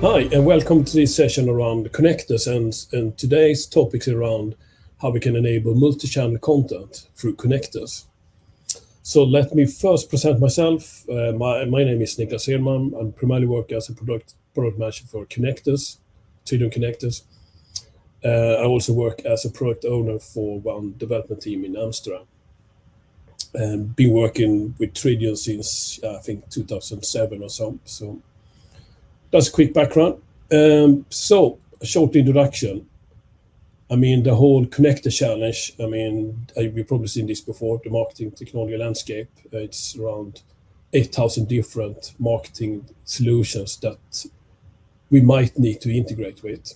Hi, and welcome to this session around connectors. And today's topic is around how we can enable multi-channel content through connectors. So let me first present myself. My name is Niklas Hedman. I'm primarily working as a product manager for connectors, Tridion connectors. I also work as a product owner for one development team in Amsterdam. And been working with Tridion since I think 2007 or so. So that's a quick background. So a short introduction. I mean, the whole connector challenge, we've probably seen this before, the marketing technology landscape. It's around 8,000 different marketing solutions that we might need to integrate with.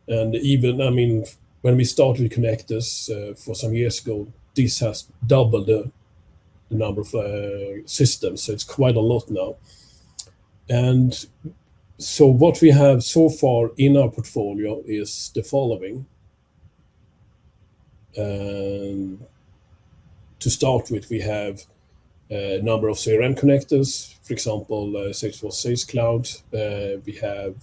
And even, when we started with connectors for some years ago, this has doubled the number of systems. So it's quite a lot now. And so what we have so far in our portfolio is the following. To start with, we have a number of CRM connectors, for example, Salesforce Sales Cloud. We have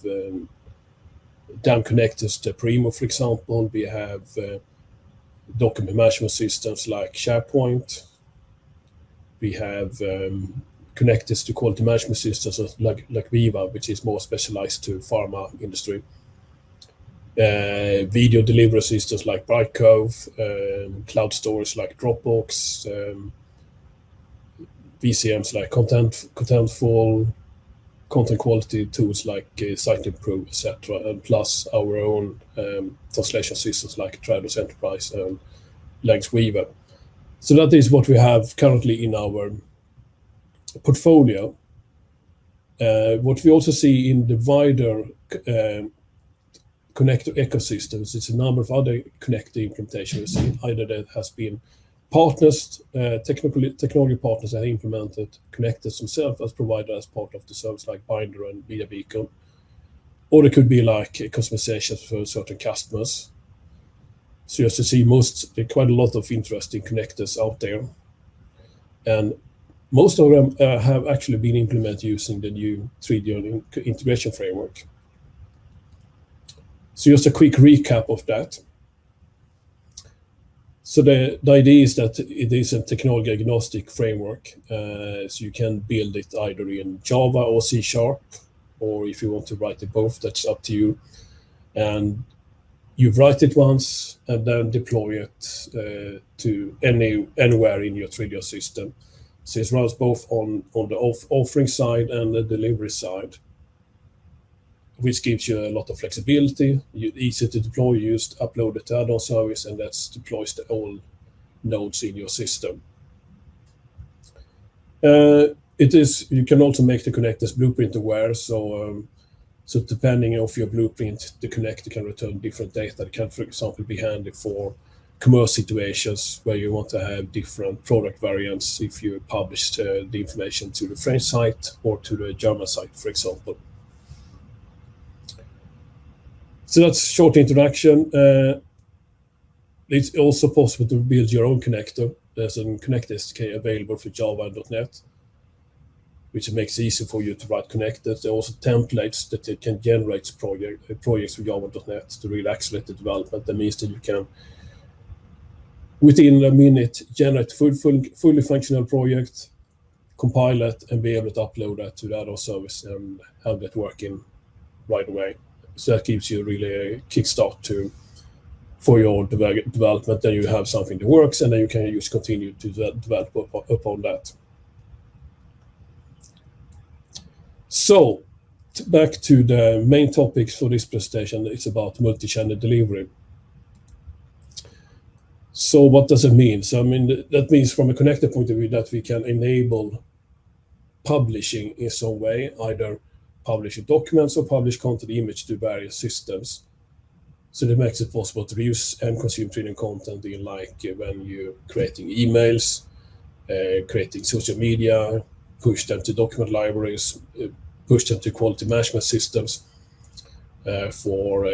DAM connectors to Primo, for example. We have document management systems like SharePoint. We have connectors to quality management systems like Viva, which is more specialized to pharma industry. Video delivery systems like Brightcove, cloud storage like Dropbox, VCMs like Contentful, content quality tools like Siteimprove, etc., and plus our own translation systems like Trados Enterprise and Language Weaver. So that is what we have currently in our portfolio. What we also see in the wider connector ecosystems, it's a number of other connector implementations, either that has been partners, technology partners that have implemented connectors themselves as provided as part of the service like Binder and Media Beacon, or it could be like customizations for certain customers. So you have to see quite a lot of interesting connectors out there. And most of them have actually been implemented using the new Tridion integration framework. So just a quick recap of that. So the idea is that it is a technology agnostic framework. So you can build it either in Java or C#, or if you want to write it both, that's up to you. And you write it once and then deploy it to anywhere in your Tridion system. So it runs both on the offering side and the delivery side, which gives you a lot of flexibility, easy to deploy. You just upload it to add-on service, and that deploys to all nodes in your system. You can also make the connectors blueprint aware. So depending on your blueprint, the connector can return different data. It can, for example, be handy for commercial situations where you want to have different product variants if you publish the information to the French site or to the German site, for example. So that's a short introduction. It's also possible to build your own connector. There's a connector SDK available for Java and .NET, which makes it easy for you to write connectors. There are also templates that you can generate projects with Java and .NET to really accelerate the development. That means that you can, within a minute, generate fully functional project, compile it, and be able to upload that to the add-on service and have that working right away. So that gives you really a kickstart for your development. Then you have something that works, and then you can just continue to develop upon that. So back to the main topics for this presentation. It's about multi-channel delivery. So what does it mean? So that means from a connector point of view that we can enable publishing in some way, either publish documents or publish content image to various systems. So that makes it possible to reuse and consume Tridion content in like when you're creating emails, creating social media, push them to document libraries, push them to quality management systems for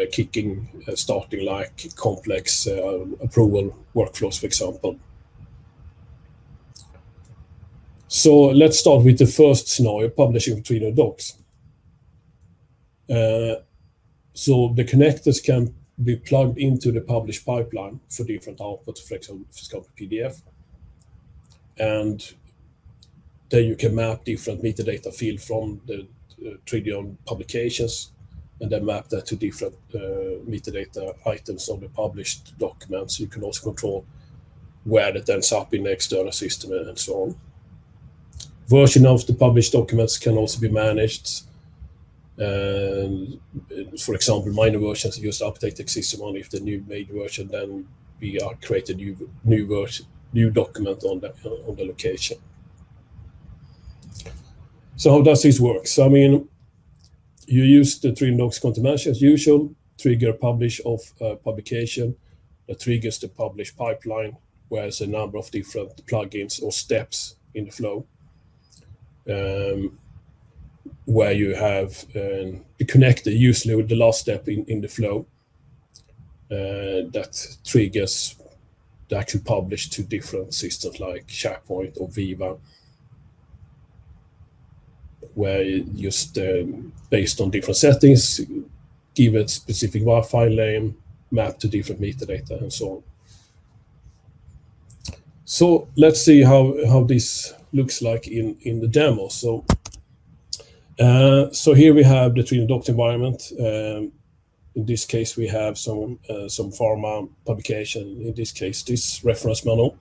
starting like complex approval workflows, for example. So let's start with the first scenario, publishing Tridion docs. So the connectors can be plugged into the publish pipeline for different outputs, for example, PDF. And then you can map different metadata field from the Tridion publications, and then map that to different metadata items of the published documents. You can also control where that ends up in the external system and so on. Version of the published documents can also be managed. For example, minor versions just update the existing one. If the new major version, then we create a new document on the location. So how does this work? So I mean, you use the Tridion Docs content manager as usual, trigger publish of publication that triggers the publish pipeline, where there's a number of different plugins or steps in the flow, where you have the connector, usually with the last step in the flow, that triggers the actual publish to different systems like SharePoint or Viva, where you just based on different settings, give it specific WAR file name, map to different metadata, and so on. So let's see how this looks like in the demo. So here we have the Tridion Docs environment. In this case, we have some pharma publication. In this case, this reference manual.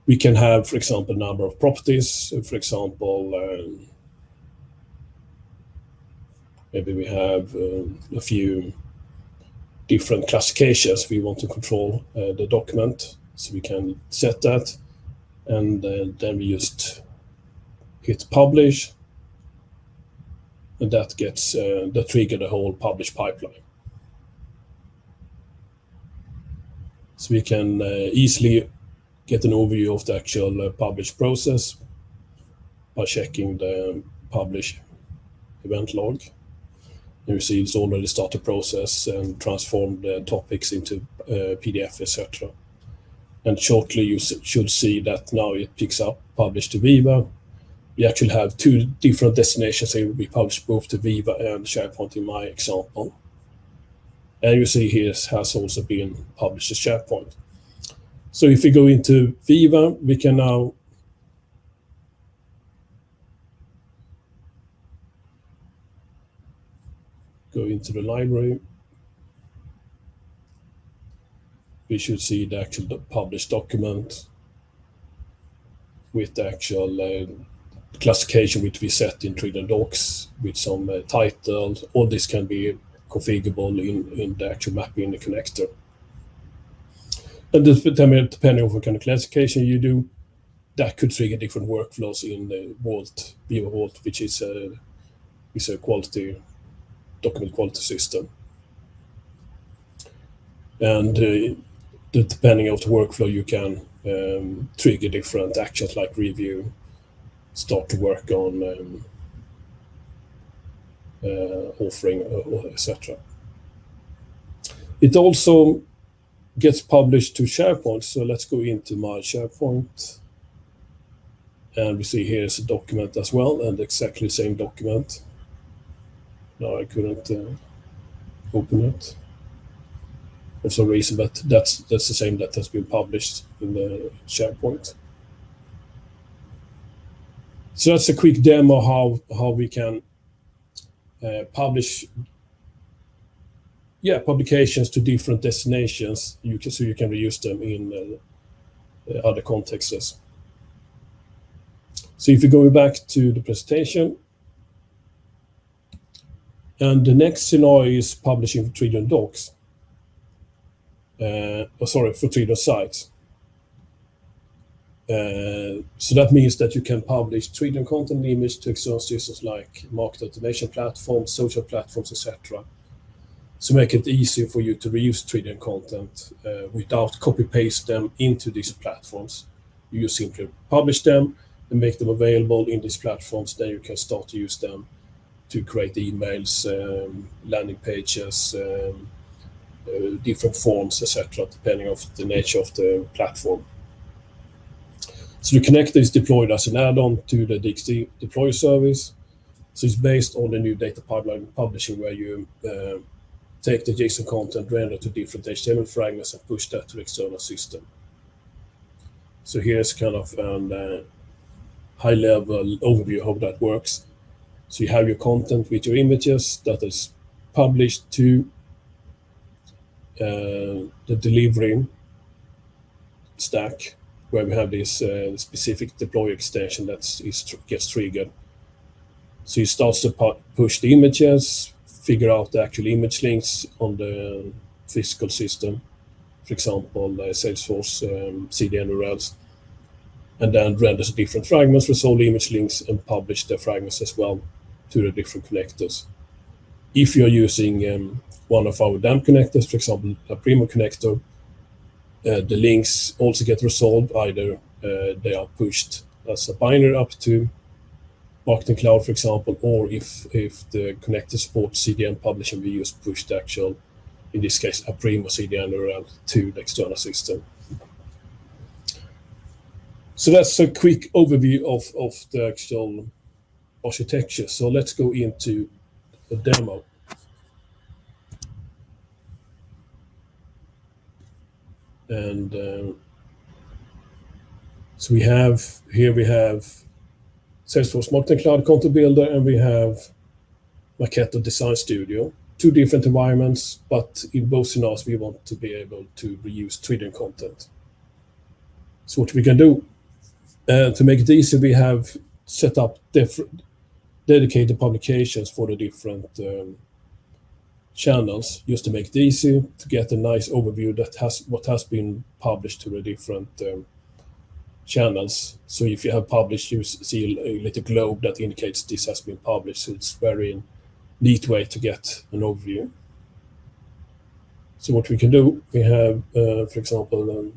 We can have, for example, a number of properties. For example, maybe we have a few different classifications we want to control the document. So we can set that, and then we just hit publish, and that gets that trigger the whole publish pipeline. So we can easily get an overview of the actual publish process by checking the publish event log. You see it's already started process and transformed the topics into PDF, etc. And shortly you should see that now it picks up publish to Viva. We actually have two different destinations here. We publish both to Viva and SharePoint in my example. And you see here it has also been published to SharePoint. So if we go into Viva, we can now go into the library. We should see the actual published document with the actual classification which we set in Tridion Docs with some title. All this can be configurable in the actual mapping in the connector. And depending on what kind of classification you do, that could trigger different workflows in the Viva Vault, which is a document quality system. And depending on the workflow, you can trigger different actions like review, start to work on offering, etc. It also gets published to SharePoint. So let's go into my SharePoint. And we see here's a document as well, and exactly the same document. No, I couldn't open it for some reason, but that's the same that has been published in the SharePoint. So that's a quick demo how we can publish publications to different destinations. So you can reuse them in other contexts. So if you go back to the presentation, and the next scenario is publishing for Tridion Docs. For Tridion sites. So that means that you can publish Tridion content image to external systems like market automation platforms, social platforms, etc. So make it easy for you to reuse Tridion content without copy-paste them into these platforms. You just simply publish them and make them available in these platforms. Then you can start to use them to create emails, landing pages, different forms, etc., depending on the nature of the platform. So the connector is deployed as an add-on to the DXD deploy service. So it's based on the new data pipeline publishing, where you take the JSON content, render to different HTML fragments, and push that to the external system. So here's kind of a high-level overview of how that works. So you have your content with your images that is published to the delivery stack, where we have this specific deploy extension that gets triggered. So it starts to push the images, figure out the actual image links on the physical system, for example, Salesforce CDN URLs, and then renders different fragments, resolve the image links, and publish the fragments as well to the different connectors. If you're using one of our DAM connectors, for example, a Primo connector, the links also get resolved. Either they are pushed as a binary up to Marketing Cloud, for example, or if the connector supports CDN publishing, we just push the actual, in this case, a Primo CDN URL to the external system. So that's a quick overview of the actual architecture. So let's go into a demo. And so we have Salesforce Marketing Cloud Content Builder, and we have Marketo Design Studio. Two different environments, but in both scenarios we want to be able to reuse Twitter content. So what we can do to make it easy, we have set up different dedicated publications for the different channels, just to make it easy to get a nice overview that has what has been published to the different channels. So if you have published, you see a little globe that indicates this has been published. So it's very neat way to get an overview. So what we can do, we have, for example,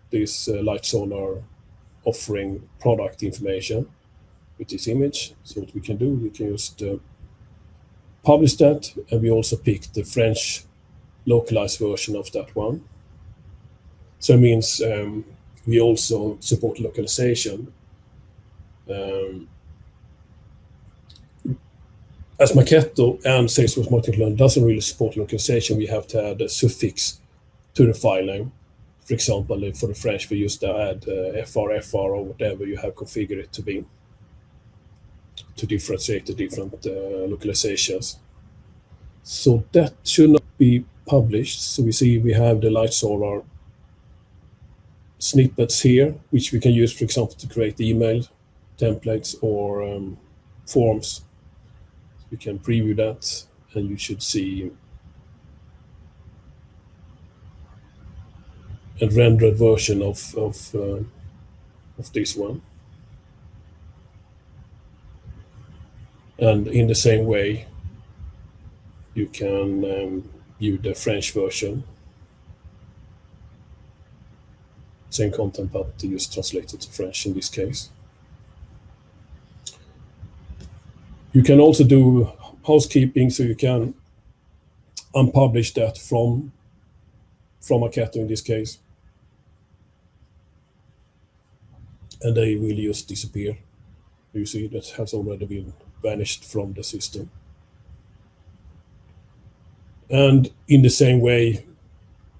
this light solar offering product information with this image. So what we can do, we can just publish that, and we also pick the French localized version of that one. So it means we also support localization. As Marketo and Salesforce Marketing Cloud doesn't really support localization, we have to add a suffix to the file name. For example, for the French, we used to add FR or whatever you have configured it to be, to differentiate the different localizations. So that should not be published. So we see we have the light solar snippets here, which we can use, for example, to create email templates or forms. We can preview that, and you should see a rendered version of this one. And in the same way, you can view the French version. Same content, but just translated to French in this case. You can also do housekeeping, so you can unpublish that from Marketo in this case, and they will just disappear. You see that has already been vanished from the system. And in the same way,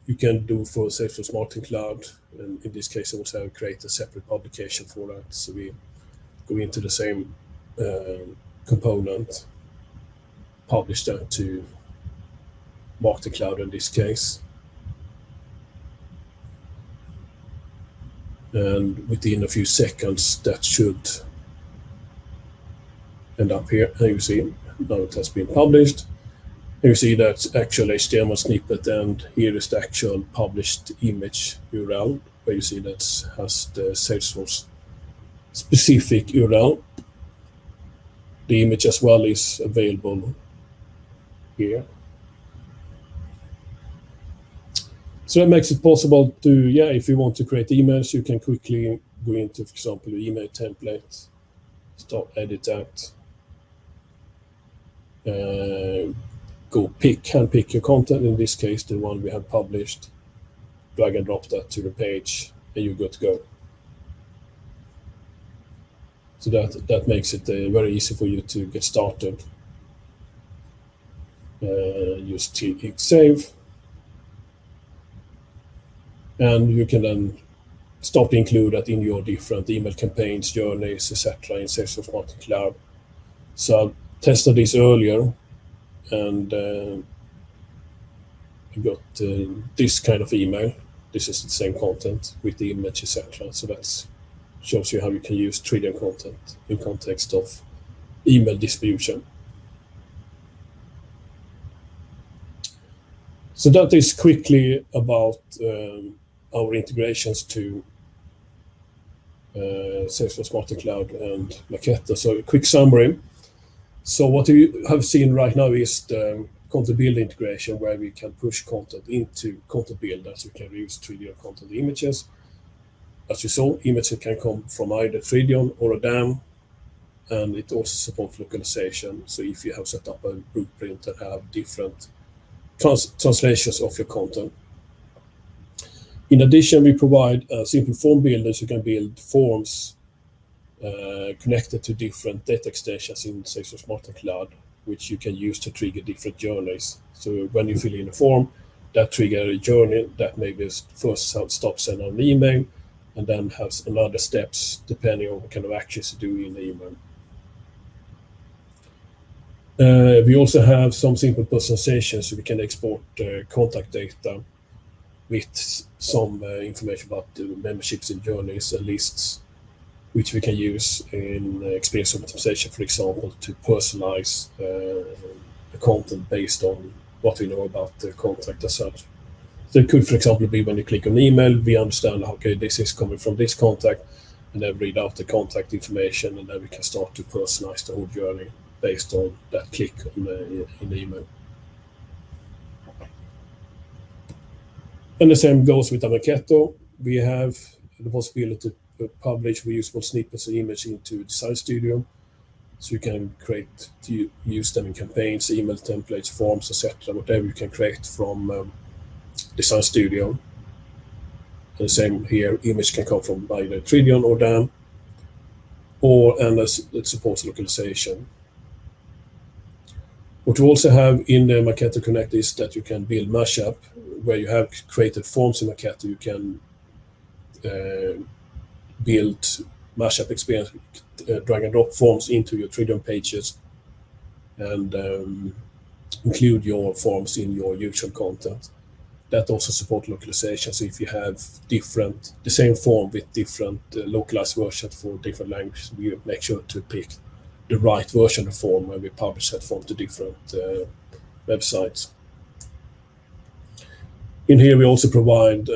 you can do for Salesforce Marketing Cloud, and in this case, also create a separate publication for that. So we go into the same component, publish that to Marketing Cloud in this case. And within a few seconds, that should end up here. And you see now it has been published. And you see that actual HTML snippet, and here is the actual published image URL, where you see that has the Salesforce specific URL. The image as well is available here. So that makes it possible to, if you want to create emails, you can quickly go into, for example, your email template, start edit that, hand pick your content, in this case, the one we have published, drag and drop that to the page, and you're good to go. So that makes it very easy for you to get started. Use TXS save, and you can then start to include that in your different email campaigns, journeys, etc. in Salesforce Marketing Cloud. So I tested this earlier, and I got this kind of email. This is the same content with the image, etc. So that shows you how you can use Tridion content in context of email distribution. So that is quickly about our integrations to Salesforce Marketing Cloud and Marketo. So a quick summary. So what you have seen right now is the content builder integration, where we can push content into content builder, so we can use Tridion content images. As you saw, images can come from either Tridion or a DAM, and it also supports localization. So if you have set up a blueprint that have different translations of your content. In addition, we provide simple form builders. You can build forms connected to different data extensions in Salesforce Marketing Cloud, which you can use to trigger different journeys. So when you fill in a form, that triggers a journey that maybe first stops sending an email, and then has another steps depending on what kind of actions you do in the email. We also have some simple personalization, so we can export contact data with some information about the memberships and journeys and lists, which we can use in experience optimization, for example, to personalize the content based on what we know about the contact as such. So it could, for example, be when you click on email, we understand, okay, this is coming from this contact, and then read out the contact information, and then we can start to personalize the whole journey based on that click in the email. And the same goes with Marketo. We have the possibility to publish reusable snippets of image into Design Studio, so you can use them in campaigns, email templates, forms, etc. Whatever you can create from Design Studio. And the same here, image can come from either Tridion or DAM, and it supports localization. What we also have in the Marketo Connect is that you can build mashup, where you have created forms in Marketo. You can build mashup experience, drag and drop forms into your Tridion pages, and include your forms in your usual content. That also supports localization. So if you have the same form with different localized versions for different languages, we make sure to pick the right version of the form when we publish that form to different websites. In here, we also provide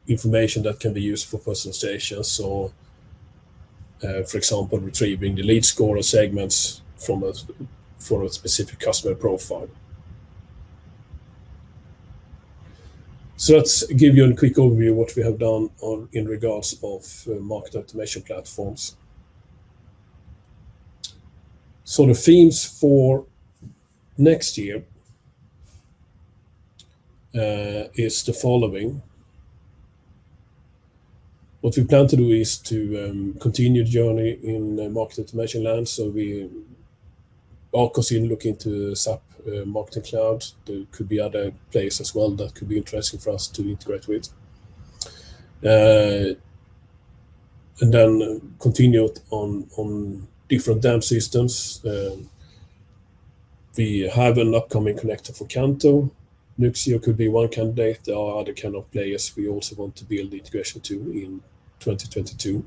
information that can be used for personalization. So, for example, retrieving the lead score or segments for a specific customer profile. So let's give you a quick overview of what we have done in regards of market automation platforms. So the themes for next year is the following. What we plan to do is to continue the journey in market automation land. So we are considering looking into SAP Marketing Cloud. There could be other players as well that could be interesting for us to integrate with. And then continue on different DAM systems. We have an upcoming connector for Canto. Nuxio could be one candidate. There are other kind of players we also want to build integration to in 2022.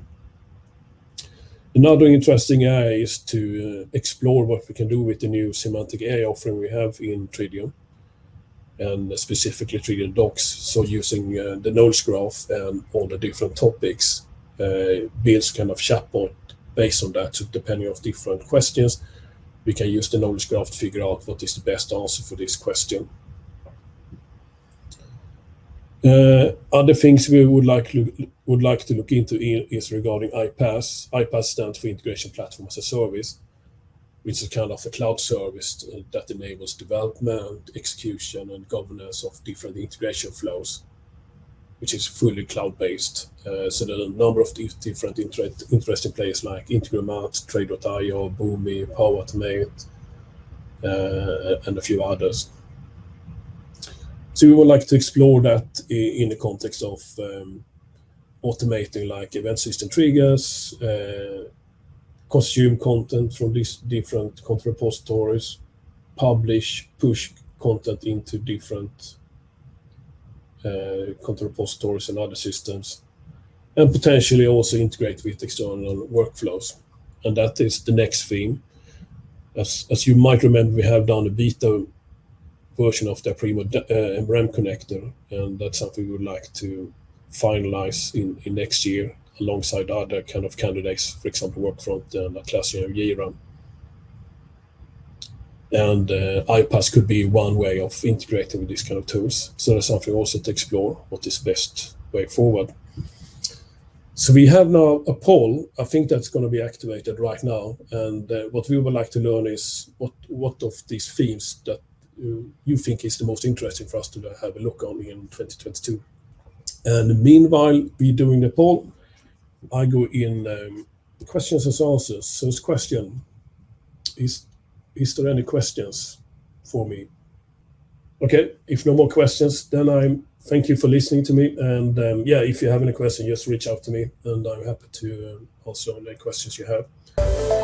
Another interesting area is to explore what we can do with the new semantic AI offering we have in Tridion, and specifically Tridion Docs. So using the knowledge graph and all the different topics, builds kind of chatbot based on that. So depending on different questions, we can use the knowledge graph to figure out what is the best answer for this question. Other things we would like to look into is regarding iPaaS. iPaaS stands for Integration Platform as a Service, which is kind of a cloud service that enables development, execution, and governance of different integration flows. which is fully cloud-based. So there are a number of different interesting players like Integromat, Trade.io, Boomi, Power Automate, and a few others. So we would like to explore that in the context of automating like event system triggers, consume content from these different content repositories, publish, push content into different content repositories and other systems, and potentially also integrate with external workflows. And that is the next theme. As you might remember, we have done a beta version of the Primo MRM connector, and that's something we would like to finalize in next year alongside other kind of candidates, for example, Workfront and Atlassian and Jira. And iPaaS could be one way of integrating with these kind of tools. So there's something also to explore what is best way forward. So we have now a poll. I think that's going to be activated right now. And what we would like to learn is what of these themes that you think is the most interesting for us to have a look on in 2022. And meanwhile, we doing the poll, I go in questions and answers. So this question is there any questions for me? Okay, if no more questions, then I thank you for listening to me. And if you have any questions, just reach out to me, and I'm happy to answer any questions you have.